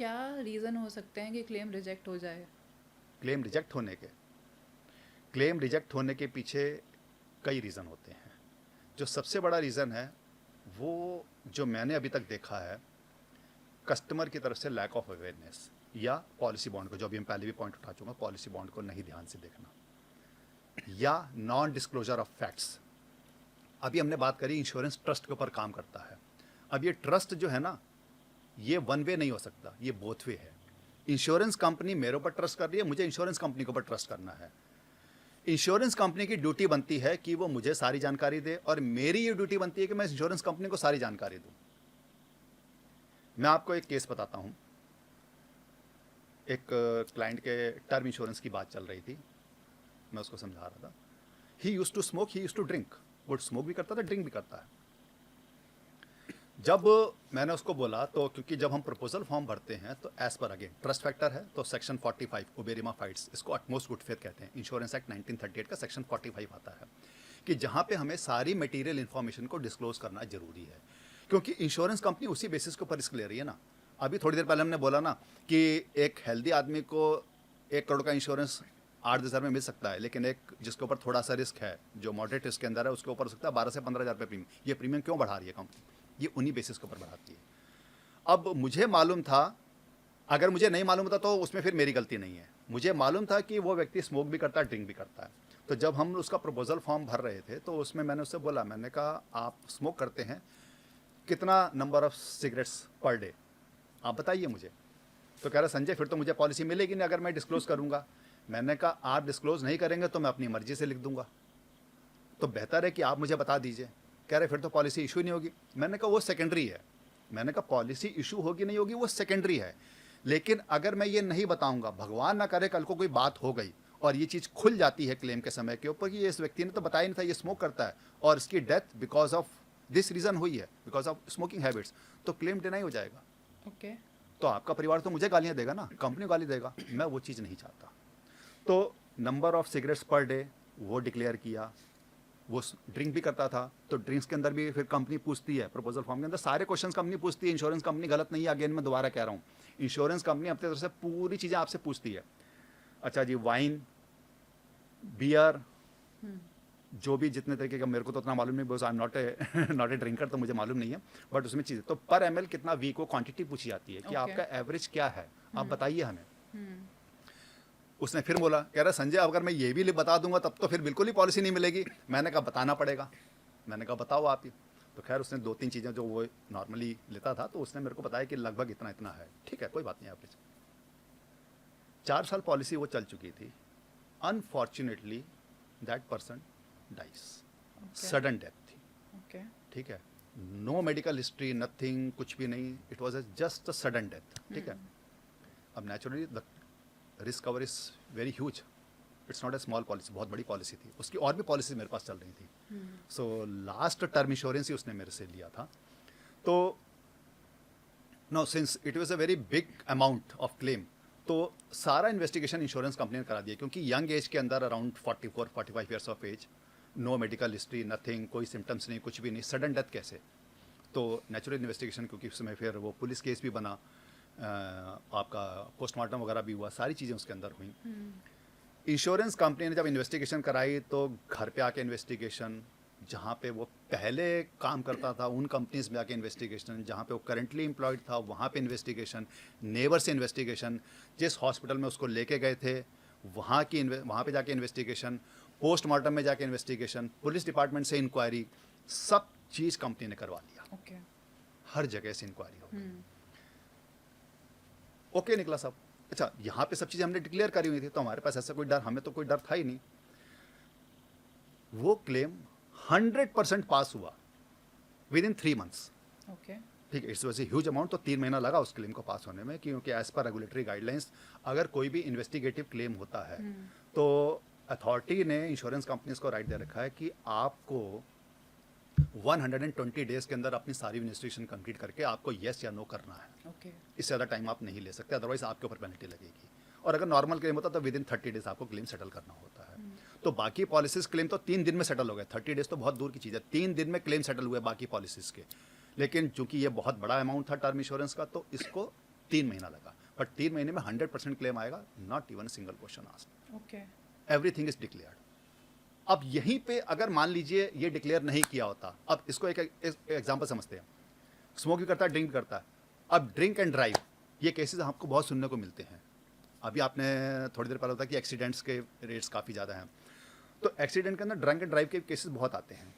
क्या रीज़न हो सकते हैं कि क्लेम रिजेक्ट हो जाए? क्लेम रिजेक्ट होने के पीछे कई रीज़न होते हैं। जो सबसे बड़ा रीज़न है वो, जो मैंने अभी तक देखा है, कस्टमर की तरफ से लैक ऑफ अवेयरनेस, या पॉलिसी बॉन्ड को, जो अभी हम पहले भी पॉइंट उठा चुका हूँ, पॉलिसी बॉन्ड को नहीं ध्यान से देखना, या नॉन डिस्क्लोजर ऑफ फैक्ट्स। अभी हमने बात करी इंश्योरेंस ट्रस्ट के ऊपर काम करता है। अब ये ट्रस्ट जो है ना, ये वन वे नहीं हो सकता, ये बोथ वे है। इंश्योरेंस कंपनी मेरे ऊपर ट्रस्ट कर रही है, मुझे इंश्योरेंस कंपनी के ऊपर ट्रस्ट करना है। इंश्योरेंस कंपनी की ड्यूटी बनती है कि वो मुझे सारी जानकारी दे, और मेरी ये ड्यूटी बनती है कि मैं इंश्योरेंस कंपनी को सारी जानकारी दूं। मैं आपको एक केस बताता हूं। एक क्लाइंट के टर्म इंश्योरेंस की बात चल रही थी, मैं उसको समझा रहा था। He used to smoke, he used to drink. वो स्मोक भी करता था, ड्रिंक भी करता है। जब मैंने उसको बोला, तो क्योंकि जब हम प्रपोजल फॉर्म भरते हैं तो एज पर अगेन ट्रस्ट फैक्टर है, तो सेक्शन 45 ओबेरिमा फाइट्स, इसको अटमोस्ट गुड फेथ कहते हैं। इंश्योरेंस एक्ट 1938 का सेक्शन 45 आता है कि जहां पे हमें सारी मटेरियल इन्फॉर्मेशन को डिस्क्लोज करना जरूरी है, क्योंकि इंश्योरेंस कंपनी उसी बेसिस के ऊपर रिस्क ले रही है ना। अभी थोड़ी देर पहले हमने बोला ना कि एक हेल्दी आदमी को 1 करोड़ का इंश्योरेंस 8-10 हज़ार में मिल सकता है, लेकिन एक जिसके ऊपर थोड़ा सा रिस्क है, जो मॉडरेट रिस्क के अंदर है, उसके ऊपर हो सकता है 12 से 15 हज़ार रुपये प्रीमियम। ये प्रीमियम क्यों बढ़ा रही है कंपनी? ये उन्हीं बेसिस के ऊपर बढ़ाती है। अब मुझे मालूम था, अगर मुझे नहीं मालूम था तो उसमें फिर मेरी गलती नहीं है। मुझे मालूम था कि वो व्यक्ति स्मोक भी करता है, ड्रिंक भी करता है। तो जब हम उसका प्रपोजल फॉर्म भर रहे थे तो उसमें मैंने उससे बोला, मैंने कहा आप स्मोक करते हैं, कितना number of cigarettes per day आप बताइए मुझे। तो कह रहा संजय फिर तो मुझे पॉलिसी मिलेगी नहीं अगर मैं डिस्क्लोज करूंगा। मैंने कहा आप डिस्क्लोज नहीं करेंगे तो मैं अपनी मर्जी से लिख दूंगा, तो बेहतर है कि आप मुझे बता दीजिए। कह रहे फिर तो पॉलिसी इशू नहीं होगी। मैंने कहा वो सेकेंडरी है। मैंने कहा पॉलिसी इशू होगी नहीं होगी वो सेकेंडरी है, लेकिन अगर मैं ये नहीं बताऊंगा, भगवान ना करे कल को कोई बात हो गई और ये चीज़ खुल जाती है क्लेम के समय के ऊपर कि इस व्यक्ति ने तो बताया नहीं था ये स्मोक करता है, और इसकी death because of this reason हुई है, बिकॉज ऑफ स्मोकिंग हैबिट्स, तो क्लेम डिनाई हो जाएगा। ओके। तो आपका परिवार तो मुझे गालियाँ देगा ना, कंपनी गाली देगा। मैं वो चीज़ नहीं चाहता। तो number of cigarettes per day वो डिक्लेयर किया। वो ड्रिंक भी करता था, तो ड्रिंक्स के अंदर भी फिर कंपनी पूछती है, प्रपोजल फॉर्म के अंदर सारे क्वेश्चंस कंपनी पूछती है। इंश्योरेंस कंपनी गलत नहीं है, अगेन मैं दोबारा कह रहा हूँ, इंश्योरेंस कंपनी अपनी तरफ से पूरी चीज़ें आपसे पूछती है। अच्छा जी, वाइन, बियर, जो भी जितने तरीके का, मेरे को तो उतना मालूम नहीं, because I am not a drinker, तो मुझे मालूम नहीं है। बट उसमें चीज़ें तो पर एम कितना वीक वो क्वांटिटी पूछी जाती है कि ओके। आपका एवरेज क्या है, आप बताइए हमें। उसने फिर बोला, कह रहा संजय अगर मैं ये भी बता दूंगा तब तो फिर बिल्कुल ही पॉलिसी नहीं मिलेगी। मैंने कहा बताना पड़ेगा। मैंने कहा बताओ आप ही। तो खैर उसने 2-3 चीज़ें जो वो नॉर्मली लेता था, तो उसने मेरे को बताया कि लगभग इतना इतना है। ठीक है, कोई बात नहीं, एवरेज। 4 साल पॉलिसी वो चल चुकी थी। Unfortunately that person dice, okay. Sudden death थी। ओके। ठीक है, नो मेडिकल हिस्ट्री, नथिंग, कुछ भी नहीं, it was just a sudden death. ठीक है। अब naturally the risk cover is very huge, it's not a small policy, बहुत बड़ी पॉलिसी थी उसकी, और भी पॉलिसी मेरे पास चल रही थी। सो लास्ट टर्म इंश्योरेंस ही उसने मेरे से लिया था। तो no, since it was a very big amount of claim, तो सारा इन्वेस्टिगेशन इंश्योरेंस कंपनी ने करा दिया, क्योंकि यंग एज के अंदर around 44-45 years of age, no medical history, nothing, कोई सिम्टम्स नहीं, कुछ भी नहीं, सडन डेथ कैसे। तो नेचुरल इन्वेस्टिगेशन, क्योंकि उस समय फिर वो पुलिस केस भी बना, आपका पोस्टमार्टम वगैरह भी हुआ, सारी चीज़ें उसके अंदर हुई। इंश्योरेंस कंपनी ने जब इन्वेस्टिगेशन कराई तो घर पे आके इन्वेस्टिगेशन, जहाँ पे वो पहले काम करता था उन कंपनीज में आके इन्वेस्टिगेशन, जहाँ पे वो करंटली एम्प्लॉयड था वहाँ पे इन्वेस्टिगेशन, नेबर से इन्वेस्टिगेशन, जिस हॉस्पिटल में उसको लेके गए थे वहाँ पे जाके इन्वेस्टिगेशन, पोस्टमार्टम में जाके इन्वेस्टिगेशन, पुलिस डिपार्टमेंट से इंक्वायरी, सब चीज़ कंपनी ने करवा लिया। ओके। हर जगह से इंक्वायरी हो गई। ओके निकला सब। अच्छा, यहाँ पे सब चीज़ें हमने डिक्लेयर करी हुई थी, तो हमारे पास ऐसा कोई डर, हमें तो कोई डर था ही नहीं। वो क्लेम 100% पास हुआ विद इन 3 मंथ्स। ओके। ठीक है, इट्स वैसे ह्यूज अमाउंट, तो 3 महीना लगा उस क्लेम को पास होने में, क्योंकि एज पर रेगुलेटरी गाइडलाइंस अगर कोई भी इन्वेस्टिगेटिव क्लेम होता है तो अथॉरिटी ने इंश्योरेंस कंपनीज को राइट दे रखा है कि आपको 120 डेज के अंदर अपनी सारी इन्वेस्टिगेशन कंप्लीट करके आपको येस या नो करना है। ओके। इससे ज़्यादा टाइम आप नहीं ले सकते, अदरवाइज आपके ऊपर पेनल्टी लगेगी। और अगर नॉर्मल क्लेम होता तो विद इन 30 डेज आपको क्लेम सेटल करना होता है। तो बाकी पॉलिसीज क्लेम तो 3 दिन में सेटल हो गए, 30 डेज तो बहुत दूर की चीज़ है, 3 दिन में क्लेम सेटल हुए बाकी पॉलिसीज के। लेकिन चूंकि ये बहुत बड़ा अमाउंट था टर्म इंश्योरेंस का, तो इसको 3 महीना लगा, बट 3 महीने में 100% क्लेम आएगा, not even single question asked, okay everything is declared. अब यहीं पे अगर मान लीजिए ये डिक्लेयर नहीं किया होता, अब इसको एक एग्जांपल समझते हैं, स्मोक भी करता है, ड्रिंक भी करता है। अब ड्रिंक एंड ड्राइव ये केसेस आपको बहुत सुनने को मिलते हैं। अभी आपने थोड़ी देर पहले बताया कि एक्सीडेंट्स के रेट्स काफ़ी ज़्यादा हैं, तो एक्सीडेंट के अंदर ड्रंक एंड ड्राइव के केसेस बहुत आते हैं।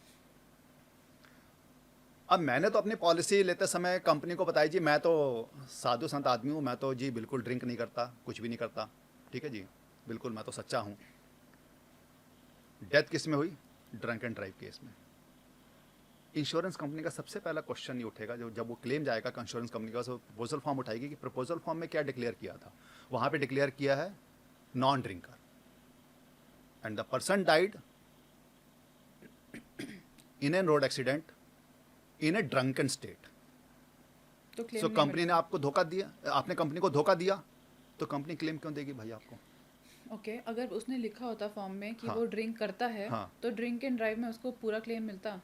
अब मैंने तो अपनी पॉलिसी लेते समय कंपनी को बताया जी मैं तो साधु संत आदमी हूँ, मैं तो जी बिल्कुल ड्रिंक नहीं करता, कुछ भी नहीं करता, ठीक है जी, बिल्कुल मैं तो सच्चा हूँ। डेथ किस में हुई? ड्रंक एंड ड्राइव केस में। इंश्योरेंस कंपनी का सबसे पहला क्वेश्चन ये उठेगा, जो जब वो क्लेम जाएगा इंश्योरेंस कंपनी का, प्रपोजल फॉर्म उठाएगी कि प्रपोजल फॉर्म में क्या डिक्लेयर किया था। वहाँ पे डिक्लेयर किया है non drinker and the person died in an road accident in A drunken state. तो सो क्लेम कंपनी ने आपको धोखा दिया, आपने कंपनी को धोखा दिया, तो कंपनी क्लेम क्यों देगी भाई आपको? ओके अगर उसने लिखा होता फॉर्म में कि हाँ, वो ड्रिंक करता है, हाँ, तो ड्रिंक एंड ड्राइव में उसको पूरा क्लेम मिलता।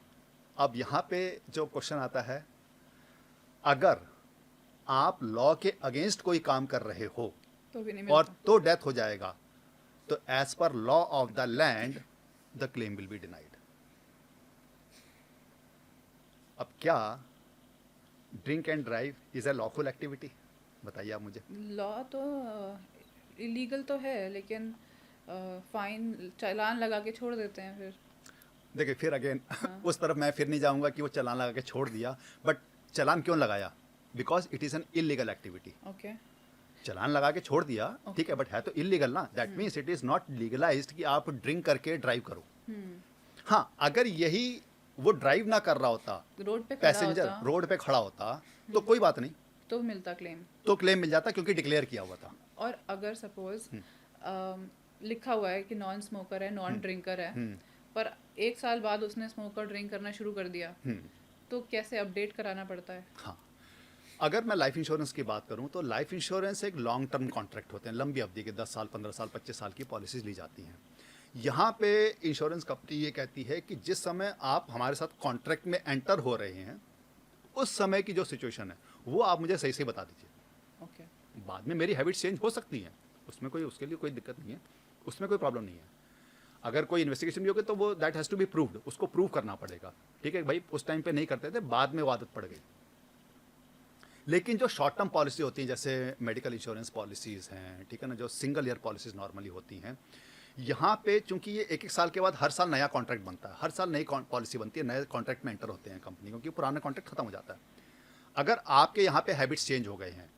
अब यहाँ पे जो क्वेश्चन आता है, अगर आप लॉ के अगेंस्ट कोई काम कर रहे हो तो भी नहीं और मिलता। तो डेथ हो जाएगा, तो as per law of the land the claim will be denied. अब क्या drink and drive is a lawful activity? बताइए आप मुझे। लॉ तो इलीगल तो है, लेकिन फाइन चालान लगा के छोड़ देते हैं फिर। देखिए फिर अगेन हाँ। उस तरफ मैं फिर नहीं जाऊंगा कि वो चालान लगा के छोड़ दिया, बट चालान क्यों लगाया? Because it is an illegal activity. Okay challan लगा के छोड़ दिया, ठीक है, बट है तो इलीगल ना, that means it is not legalised कि आप ड्रिंक करके ड्राइव करो। हाँ, अगर यही वो ड्राइव ना कर रहा होता, रोड पे खड़ा पैसेंजर होता रोड पे खड़ा होता, तो कोई बात नहीं, तो मिलता क्लेम। तो क्लेम मिल जाता क्योंकि डिक्लेयर किया हुआ था। और अगर सपोज लिखा हुआ है कि नॉन स्मोकर है, नॉन ड्रिंकर है, पर 1 साल बाद उसने स्मोक और ड्रिंक करना शुरू कर दिया, तो कैसे अपडेट कराना पड़ता है? हाँ, अगर मैं लाइफ इंश्योरेंस की बात करूं तो लाइफ इंश्योरेंस एक लॉन्ग टर्म कॉन्ट्रैक्ट होते हैं, लंबी अवधि के 10 साल, 15 साल, 25 साल की पॉलिसीज ली जाती हैं। यहाँ पे इंश्योरेंस कंपनी ये कहती है कि जिस समय आप हमारे साथ कॉन्ट्रैक्ट में एंटर हो रहे हैं, उस समय की जो सिचुएशन है वो आप मुझे सही से बता दीजिए। ओके बाद में मेरी हैबिट चेंज हो सकती हैं, उसमें कोई, उसके लिए कोई दिक्कत नहीं है, उसमें कोई प्रॉब्लम नहीं है। अगर कोई इन्वेस्टिगेशन भी होगी तो वो that has to be proved, उसको प्रूव करना पड़ेगा, ठीक है भाई, उस टाइम पे नहीं करते थे, बाद में वो आदत पड़ गई। लेकिन जो शॉर्ट टर्म पॉलिसी होती हैं, जैसे मेडिकल इंश्योरेंस पॉलिसीज़ हैं, ठीक है ना, जो सिंगल ईयर पॉलिसीज़ नॉर्मली होती हैं, यहाँ पे चूंकि ये 1-1 साल के बाद हर साल नया कॉन्ट्रैक्ट बनता है, हर साल नई पॉलिसी बनती है, नए कॉन्ट्रैक्ट में एंटर होते हैं कंपनी, क्योंकि पुराना कॉन्ट्रैक्ट खत्म हो जाता है। अगर आपके यहाँ पे हैबिट्स चेंज हो गए हैं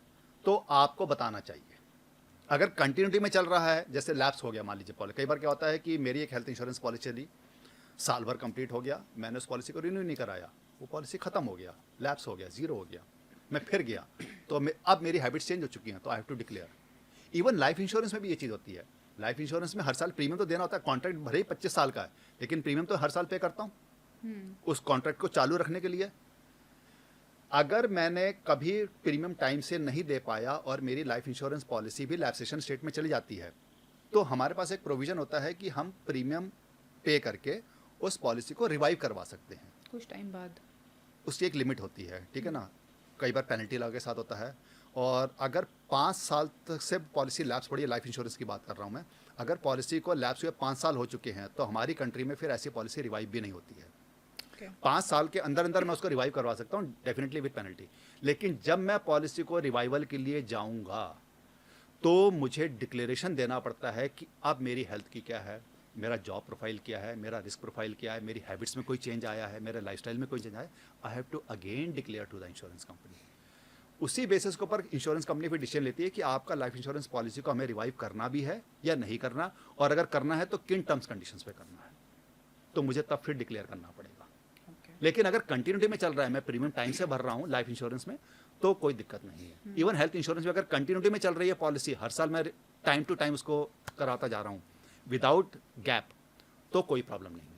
तो आपको बताना चाहिए। अगर कंटिन्यूटी में चल रहा है, जैसे लैप्स हो गया मान लीजिए पॉलिसी, कई बार क्या होता है कि मेरी एक हेल्थ इंश्योरेंस पॉलिसी चली, साल भर कंप्लीट हो गया, मैंने उस पॉलिसी को रिन्यू नहीं कराया, वो पॉलिसी खत्म हो गया, लैप्स हो गया, जीरो हो गया, मैं फिर गया, तो अब मेरी हैबिट्स चेंज हो चुकी हैं, तो I have to declare. Even life insurance में भी ये चीज़ होती है। लाइफ इंश्योरेंस में हर साल प्रीमियम तो देना होता है, कॉन्ट्रैक्ट भले ही 25 साल का है, लेकिन प्रीमियम तो हर साल पे करता हूँ उस कॉन्ट्रैक्ट को चालू रखने के लिए। अगर मैंने कभी प्रीमियम टाइम से नहीं दे पाया और मेरी लाइफ इंश्योरेंस पॉलिसी भी लैप्सेशन स्टेट में चली जाती है, तो हमारे पास एक प्रोविज़न होता है कि हम प्रीमियम पे करके उस पॉलिसी को रिवाइव करवा सकते हैं कुछ टाइम बाद। उसकी एक लिमिट होती है, ठीक है ना, कई बार पेनल्टी लगा के साथ होता है। और अगर 5 साल तक से पॉलिसी लैप्स पड़ी है, लाइफ इंश्योरेंस की बात कर रहा हूँ मैं, अगर पॉलिसी को लैप्स हुए 5 साल हो चुके हैं, तो हमारी कंट्री में फिर ऐसी पॉलिसी रिवाइव भी नहीं होती है। 5 साल के अंदर अंदर मैं उसको रिवाइव करवा सकता हूँ, डेफिनेटली विद पेनल्टी। लेकिन जब मैं पॉलिसी को रिवाइवल के लिए जाऊँगा तो मुझे डिक्लेरेशन देना पड़ता है कि अब मेरी हेल्थ की क्या है, मेरा जॉब प्रोफाइल क्या है, मेरा रिस्क प्रोफाइल क्या है, मेरी हैबिट्स में कोई चेंज आया है, मेरे लाइफस्टाइल में कोई चेंज आया है, I have to again declare to the insurance company. उसी बेसिस के ऊपर इंश्योरेंस कंपनी फिर डिसीजन लेती है कि आपका लाइफ इंश्योरेंस पॉलिसी को हमें रिवाइव करना भी है या नहीं करना, और अगर करना है तो किन टर्म्स कंडीशंस पे करना है, तो मुझे तब फिर डिक्लेयर करना पड़ेगा। लेकिन अगर कंटिन्यूटी में चल रहा है, मैं प्रीमियम टाइम से भर रहा हूँ लाइफ इंश्योरेंस में, तो कोई दिक्कत नहीं है। इवन हेल्थ इंश्योरेंस में अगर कंटिन्यूटी में चल रही है पॉलिसी, हर साल मैं टाइम टू टाइम उसको कराता जा रहा हूँ विदाउट गैप, तो कोई प्रॉब्लम नहीं है।